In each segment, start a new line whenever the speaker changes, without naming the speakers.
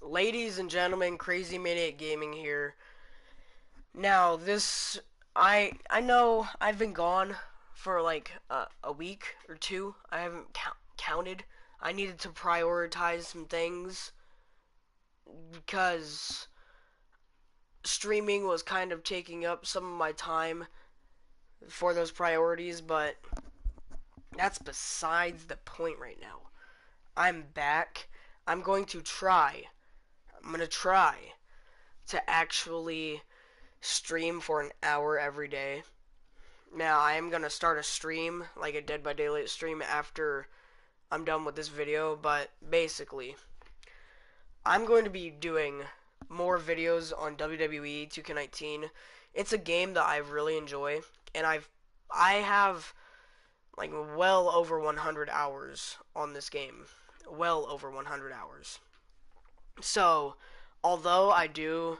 Ladies and gentlemen, Crazy Minute Gaming here. Now, I know I've been gone for like a week or two. I haven't counted. I needed to prioritize some things because streaming was kind of taking up some of my time for those priorities, but that's besides the point right now. I'm back. I'm going to try. I'm going to try to actually stream for an hour every day. Now, I am going to start a stream, like a Dead by Daylight stream, after I'm done with this video, but basically, I'm going to be doing more videos on WWE 2K19. It's a game that I really enjoy, and I have like well over 100 hours on this game. Well over 100 hours. So, although I do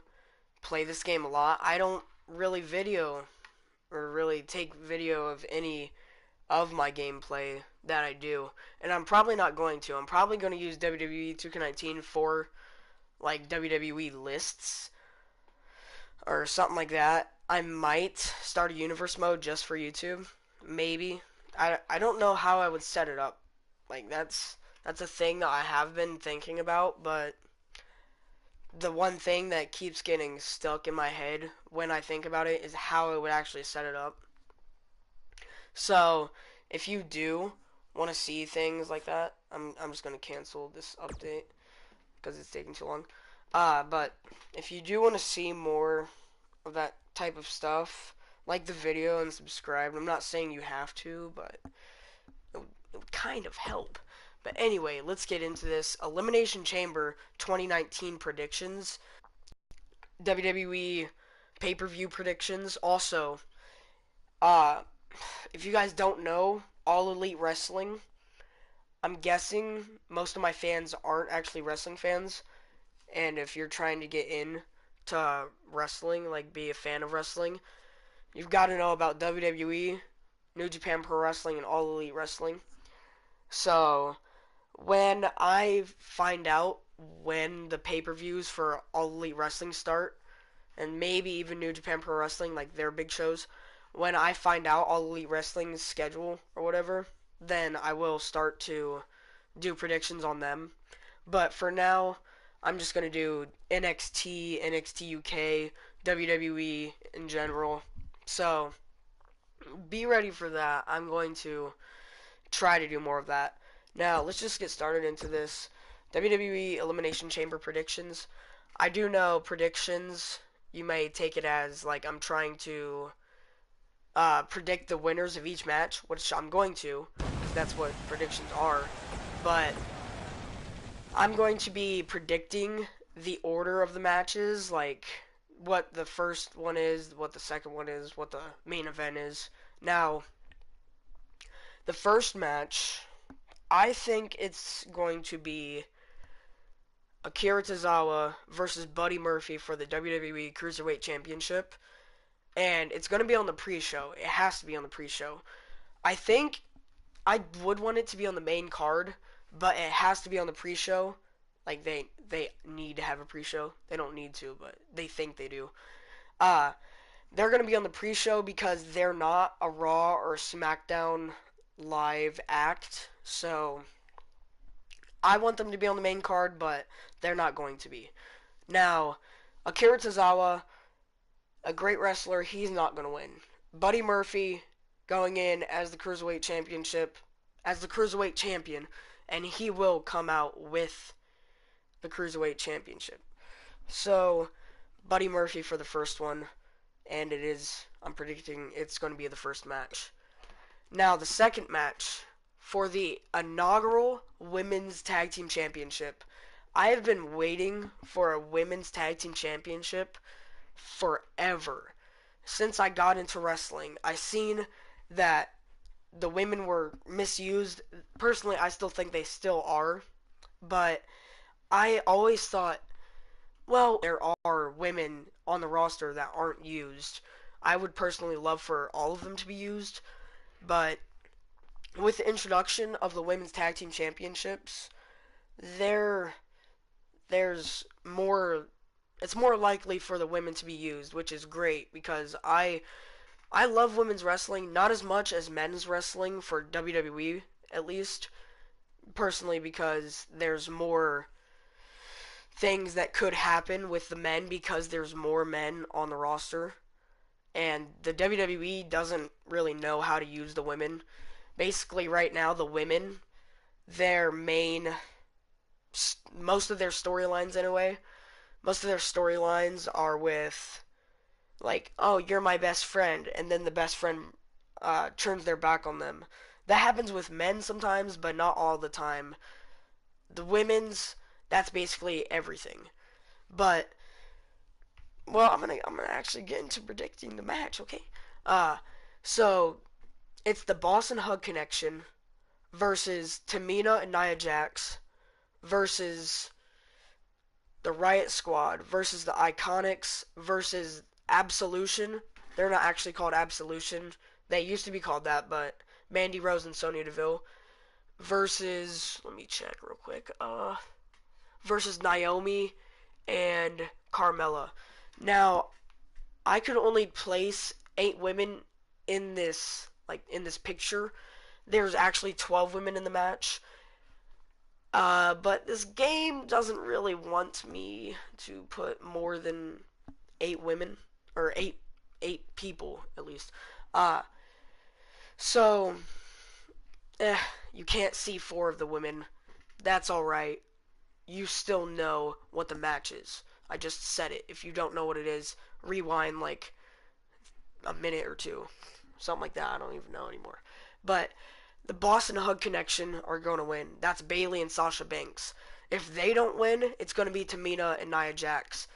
play this game a lot, I don't really video or really take video of any of my gameplay that I do. And I'm probably not going to. I'm probably going to use WWE 2K19 for like WWE lists or something like that. I might start a universe mode just for YouTube. Maybe. I don't know how I would set it up. Like that's a thing that I have been thinking about, but the one thing that keeps getting stuck in my head when I think about it is how I would actually set it up. So, if you do want to see things like that, I'm just going to cancel this update because it's taking too long. But if you do want to see more of that type of stuff, like the video and subscribe. I'm not saying you have to, but it would kind of help. But anyway, let's get into this. Elimination Chamber 2019 predictions. WWE pay-per-view predictions. Also, uh, if you guys don't know, All Elite Wrestling, I'm guessing most of my fans aren't actually wrestling fans. And if you're trying to get in to wrestling, like be a fan of wrestling, you've got to know about WWE, New Japan Pro Wrestling, and All Elite Wrestling. So, when I find out when the pay-per-views for All Elite Wrestling start, and maybe even New Japan Pro Wrestling, like their big shows, when I find out All Elite Wrestling's schedule or whatever, then I will start to do predictions on them. But for now, I'm just going to do NXT, NXT UK, WWE in general. So, be ready for that. I'm going to try to do more of that. Now, let's just get started into this. WWE Elimination Chamber predictions. I do know predictions, you may take it as like I'm trying to predict the winners of each match, which I'm going to, because that's what predictions are. But I'm going to be predicting the order of the matches, like what the first one is, what the second one is, what the main event is. Now, the first match, I think it's going to be Akira Tozawa versus Buddy Murphy for the WWE Cruiserweight Championship. And it's going to be on the pre-show. It has to be on the pre-show. I think I would want it to be on the main card, but it has to be on the pre-show. Like, they need to have a pre-show. They don't need to, but they think they do. Uh, they're going to be on the pre-show because they're not a Raw or SmackDown live act. So, I want them to be on the main card, but they're not going to be. Now, Akira Tozawa, a great wrestler, he's not going to win. Buddy Murphy going in as the Cruiserweight champion, and he will come out with the Cruiserweight Championship. So, Buddy Murphy for the first one, and I'm predicting it's going to be the first match. Now, the second match for the inaugural Women's Tag Team Championship. I have been waiting for a Women's Tag Team Championship forever. Since I got into wrestling, I seen that the women were misused. Personally, I still think they still are, but I always thought, well, there are women on the roster that aren't used. I would personally love for all of them to be used, but with the introduction of the Women's Tag Team Championships, there's more it's more likely for the women to be used, which is great because I love women's wrestling, not as much as men's wrestling for WWE at least, personally because there's more things that could happen with the men because there's more men on the roster and the WWE doesn't really know how to use the women. Basically right now the women, their main most of their storylines anyway, most of their storylines are with like, oh, you're my best friend, and then the best friend turns their back on them. That happens with men sometimes, but not all the time. The women's, that's basically everything. But well, I'm gonna actually get into predicting the match, okay? Uh, so it's the Boston Hug Connection versus Tamina and Nia Jax versus the Riot Squad versus the Iconics versus Absolution. They're not actually called Absolution. They used to be called that, but Mandy Rose and Sonya Deville versus, let me check real quick. Versus Naomi and Carmella. Now, I could only place 8 women in this in this picture. There's actually 12 women in the match. But this game doesn't really want me to put more than 8 women or eight people at least. Uh, so eh, you can't see 4 of the women. That's all right. You still know what the match is. I just said it. If you don't know what it is, rewind like a minute or two, something like that. I don't even know anymore. But the Boston Hug Connection are going to win. That's Bayley and Sasha Banks. If they don't win, it's going to be Tamina and Nia Jax.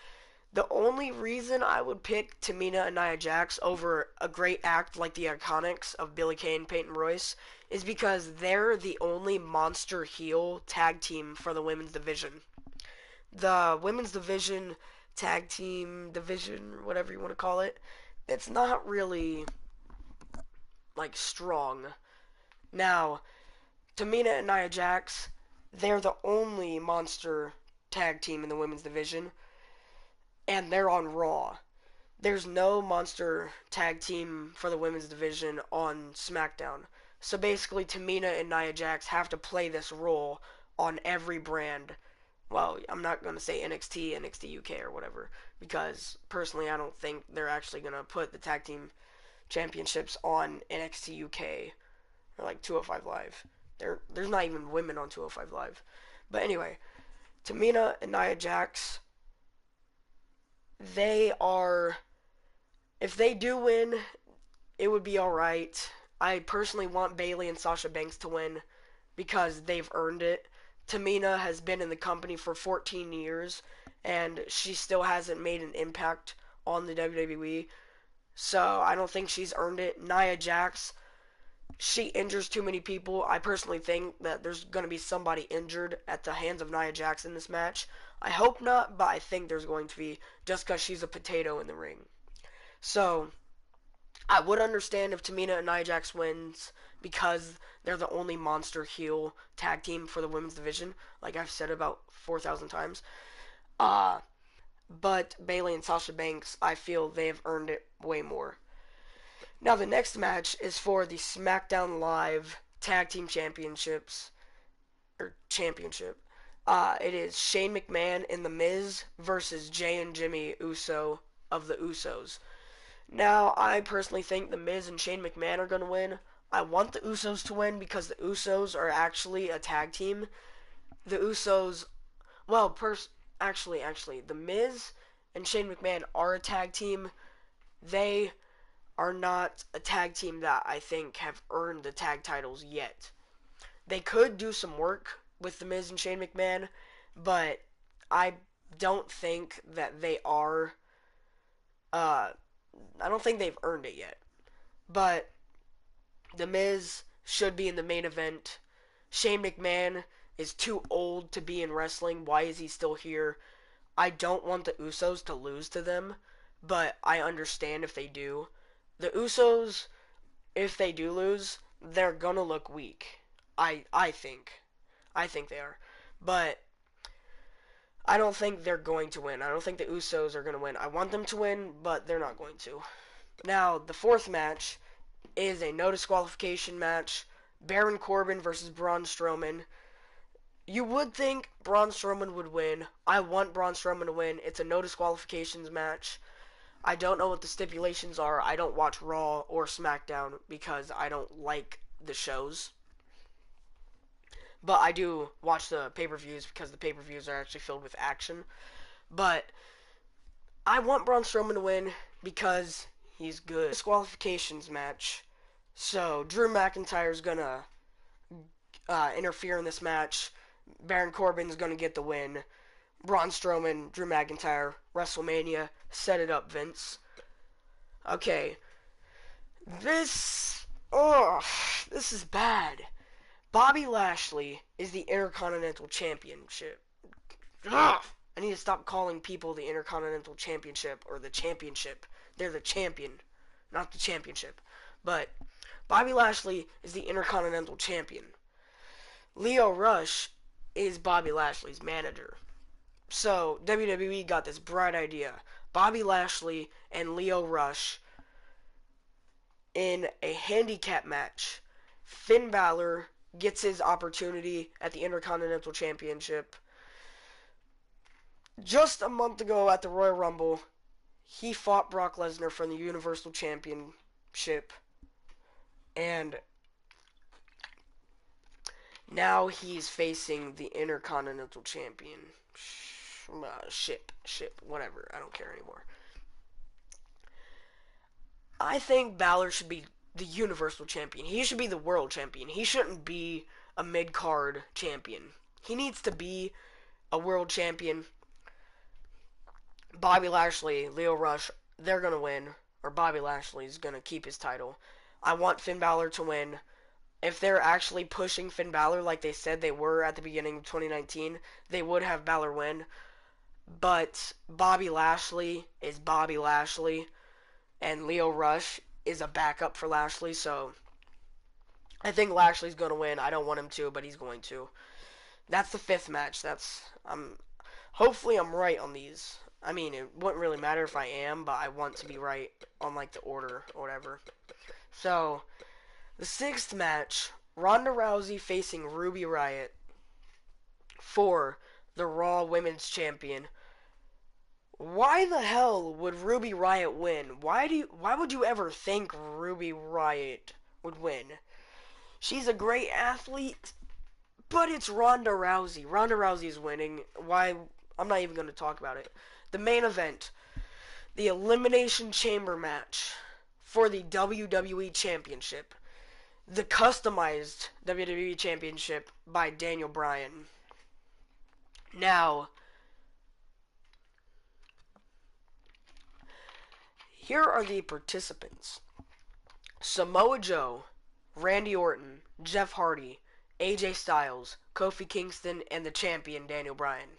The only reason I would pick Tamina and Nia Jax over a great act like the Iconics of Billie Kay and Peyton Royce is because they're the only monster heel tag team for the women's division. The women's division, tag team division, whatever you want to call it, it's not really like strong. Now, Tamina and Nia Jax, they're the only monster tag team in the women's division, and they're on Raw. There's no monster tag team for the women's division on SmackDown. So basically, Tamina and Nia Jax have to play this role on every brand. Well, I'm not going to say NXT, NXT UK, or whatever, because personally, I don't think they're actually going to put the tag team championships on NXT UK or like 205 Live. There's not even women on 205 Live. But anyway, Tamina and Nia Jax, they are. If they do win, it would be alright. I personally want Bayley and Sasha Banks to win because they've earned it. Tamina has been in the company for 14 years and she still hasn't made an impact on the WWE. So I don't think she's earned it. Nia Jax, she injures too many people. I personally think that there's going to be somebody injured at the hands of Nia Jax in this match. I hope not, but I think there's going to be just because she's a potato in the ring. So I would understand if Tamina and Nia Jax wins because they're the only monster heel tag team for the women's division, like I've said about 4,000 times. Uh, but Bayley and Sasha Banks, I feel they have earned it way more. Now the next match is for the SmackDown Live Tag Team Championships or Championship. It is Shane McMahon and The Miz versus Jay and Jimmy Uso of the Usos. Now, I personally think The Miz and Shane McMahon are going to win. I want the Usos to win because the Usos are actually a tag team. The Usos, well, actually, The Miz and Shane McMahon are a tag team. They are not a tag team that I think have earned the tag titles yet. They could do some work with The Miz and Shane McMahon, but I don't think that they are. Uh, I don't think they've earned it yet. But The Miz should be in the main event. Shane McMahon is too old to be in wrestling. Why is he still here? I don't want the Usos to lose to them, but I understand if they do. The Usos, if they do lose, they're gonna look weak. I think. I think they are. But I don't think they're going to win. I don't think the Usos are going to win. I want them to win, but they're not going to. Now, the fourth match is a no disqualification match. Baron Corbin versus Braun Strowman. You would think Braun Strowman would win. I want Braun Strowman to win. It's a no disqualifications match. I don't know what the stipulations are. I don't watch Raw or SmackDown because I don't like the shows. But I do watch the pay-per-views because the pay-per-views are actually filled with action. But I want Braun Strowman to win because he's good. Disqualifications match. So Drew McIntyre's gonna interfere in this match. Baron Corbin's gonna get the win. Braun Strowman, Drew McIntyre, WrestleMania. Set it up, Vince. Okay, this. Oh, this is bad. Bobby Lashley is the Intercontinental Championship. Ugh! I need to stop calling people the Intercontinental Championship or the Championship. They're the champion, not the championship. But Bobby Lashley is the Intercontinental Champion. Lio Rush is Bobby Lashley's manager. So WWE got this bright idea. Bobby Lashley and Lio Rush in a handicap match. Finn Balor gets his opportunity at the Intercontinental Championship. Just a month ago at the Royal Rumble, he fought Brock Lesnar for the Universal Championship. And now he's facing the Intercontinental Champion. Whatever. I don't care anymore. I think Balor should be the Universal Champion. He should be the World Champion. He shouldn't be a mid-card champion. He needs to be a World Champion. Bobby Lashley, Lio Rush, they're going to win. Or Bobby Lashley's going to keep his title. I want Finn Balor to win. If they're actually pushing Finn Balor like they said they were at the beginning of 2019, they would have Balor win. But Bobby Lashley is Bobby Lashley. And Lio Rush is a backup for Lashley, so I think Lashley's going to win. I don't want him to, but he's going to. That's the fifth match. Hopefully I'm right on these. I mean, it wouldn't really matter if I am, but I want to be right on like the order or whatever. So, the sixth match, Ronda Rousey facing Ruby Riott for the Raw Women's Champion. Why the hell would Ruby Riott win? Why would you ever think Ruby Riott would win? She's a great athlete, but it's Ronda Rousey. Ronda Rousey's winning. Why? I'm not even going to talk about it. The main event, the Elimination Chamber match for the WWE Championship. The customized WWE Championship by Daniel Bryan. Now, here are the participants. Samoa Joe, Randy Orton, Jeff Hardy, AJ Styles, Kofi Kingston, and the champion Daniel Bryan.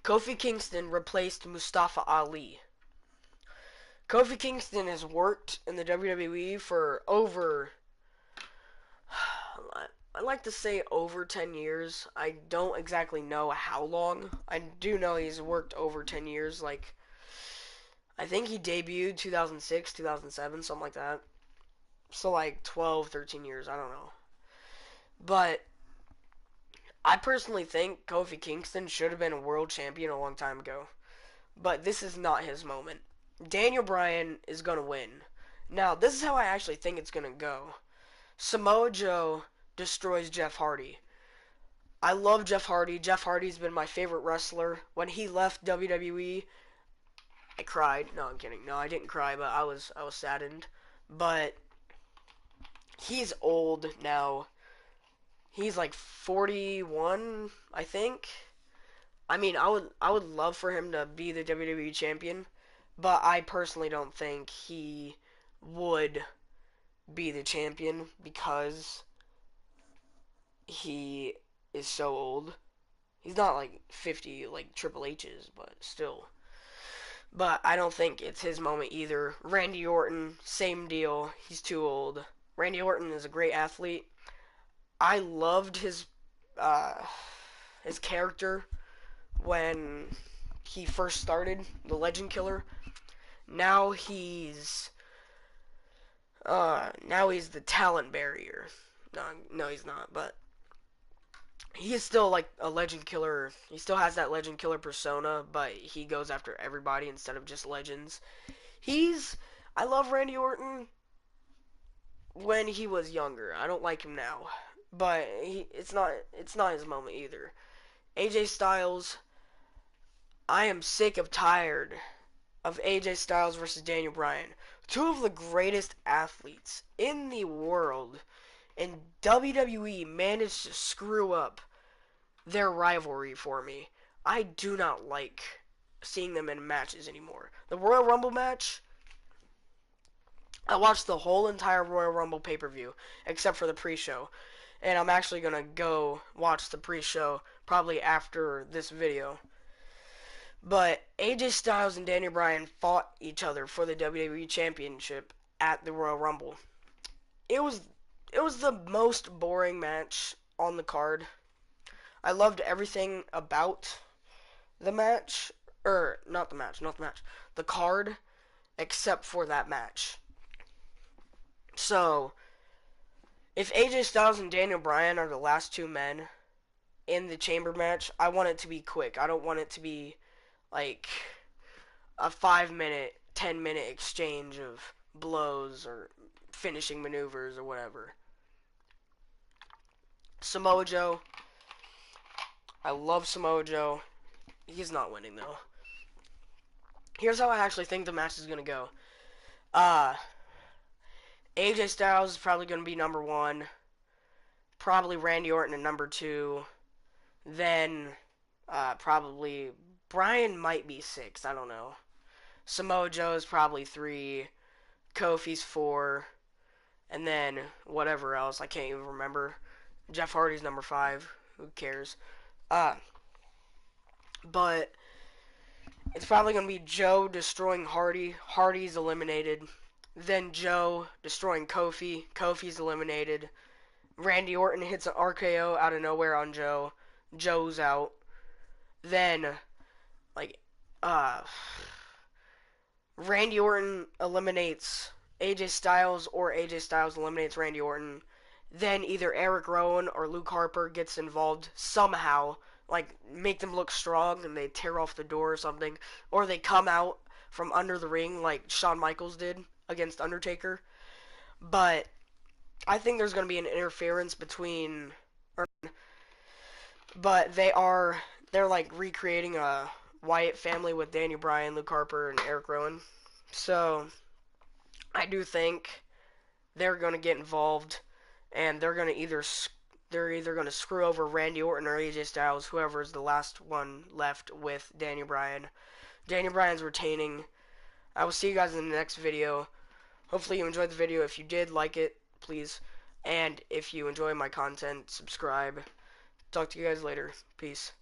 Kofi Kingston replaced Mustafa Ali. Kofi Kingston has worked in the WWE for over, I like to say over 10 years. I don't exactly know how long. I do know he's worked over 10 years. Like, I think he debuted 2006, 2007, something like that. So, like, 12, 13 years. I don't know. But I personally think Kofi Kingston should have been a world champion a long time ago. But this is not his moment. Daniel Bryan is going to win. Now, this is how I actually think it's going to go. Samoa Joe destroys Jeff Hardy. I love Jeff Hardy. Jeff Hardy's been my favorite wrestler. When he left WWE, I cried. No, I'm kidding. No, I didn't cry, but I was saddened. But he's old now. He's like 41, I think. I mean, I would love for him to be the WWE champion, but I personally don't think he would be the champion because he is so old. He's not like 50 like Triple H is, but still. But I don't think it's his moment either. Randy Orton, same deal. He's too old. Randy Orton is a great athlete. I loved his his character when he first started, the Legend Killer. Now he's the talent barrier. No, he's not. But he is still like a Legend Killer. He still has that Legend Killer persona, but he goes after everybody instead of just legends. I love Randy Orton when he was younger. I don't like him now, but it's not his moment either. AJ Styles, I am sick of tired of AJ Styles versus Daniel Bryan. Two of the greatest athletes in the world, and WWE managed to screw up their rivalry for me. I do not like seeing them in matches anymore. The Royal Rumble match, I watched the whole entire Royal Rumble pay-per-view except for the pre-show. And I'm actually going to go watch the pre-show probably after this video. But AJ Styles and Daniel Bryan fought each other for the WWE Championship at the Royal Rumble. It was the most boring match on the card. I loved everything about the match, or not the match, the card, except for that match. So, if AJ Styles and Daniel Bryan are the last two men in the chamber match, I want it to be quick. I don't want it to be like a 5-minute, 10-minute exchange of blows or finishing maneuvers or whatever. Samoa Joe. I love Samoa Joe. He's not winning though. Here's how I actually think the match is gonna go. AJ Styles is probably gonna be number one. Probably Randy Orton at number two. Then probably Bryan might be 6. I don't know. Samoa Joe is probably 3. Kofi's 4. And then whatever else. I can't even remember. Jeff Hardy's number 5. Who cares? But it's probably going to be Joe destroying Hardy. Hardy's eliminated. Then Joe destroying Kofi. Kofi's eliminated. Randy Orton hits an RKO out of nowhere on Joe. Joe's out. Then, Randy Orton eliminates AJ Styles, or AJ Styles eliminates Randy Orton. Then either Eric Rowan or Luke Harper gets involved somehow, make them look strong and they tear off the door or something. Or they come out from under the ring like Shawn Michaels did against Undertaker. But I think there's going to be an interference between... But they're recreating a Wyatt family with Daniel Bryan, Luke Harper, and Eric Rowan. So I do think they're going to get involved, and they're either going to screw over Randy Orton or AJ Styles, whoever is the last one left with Daniel Bryan. Daniel Bryan's retaining. I will see you guys in the next video. Hopefully you enjoyed the video. If you did, like it, please. And if you enjoy my content, subscribe. Talk to you guys later. Peace.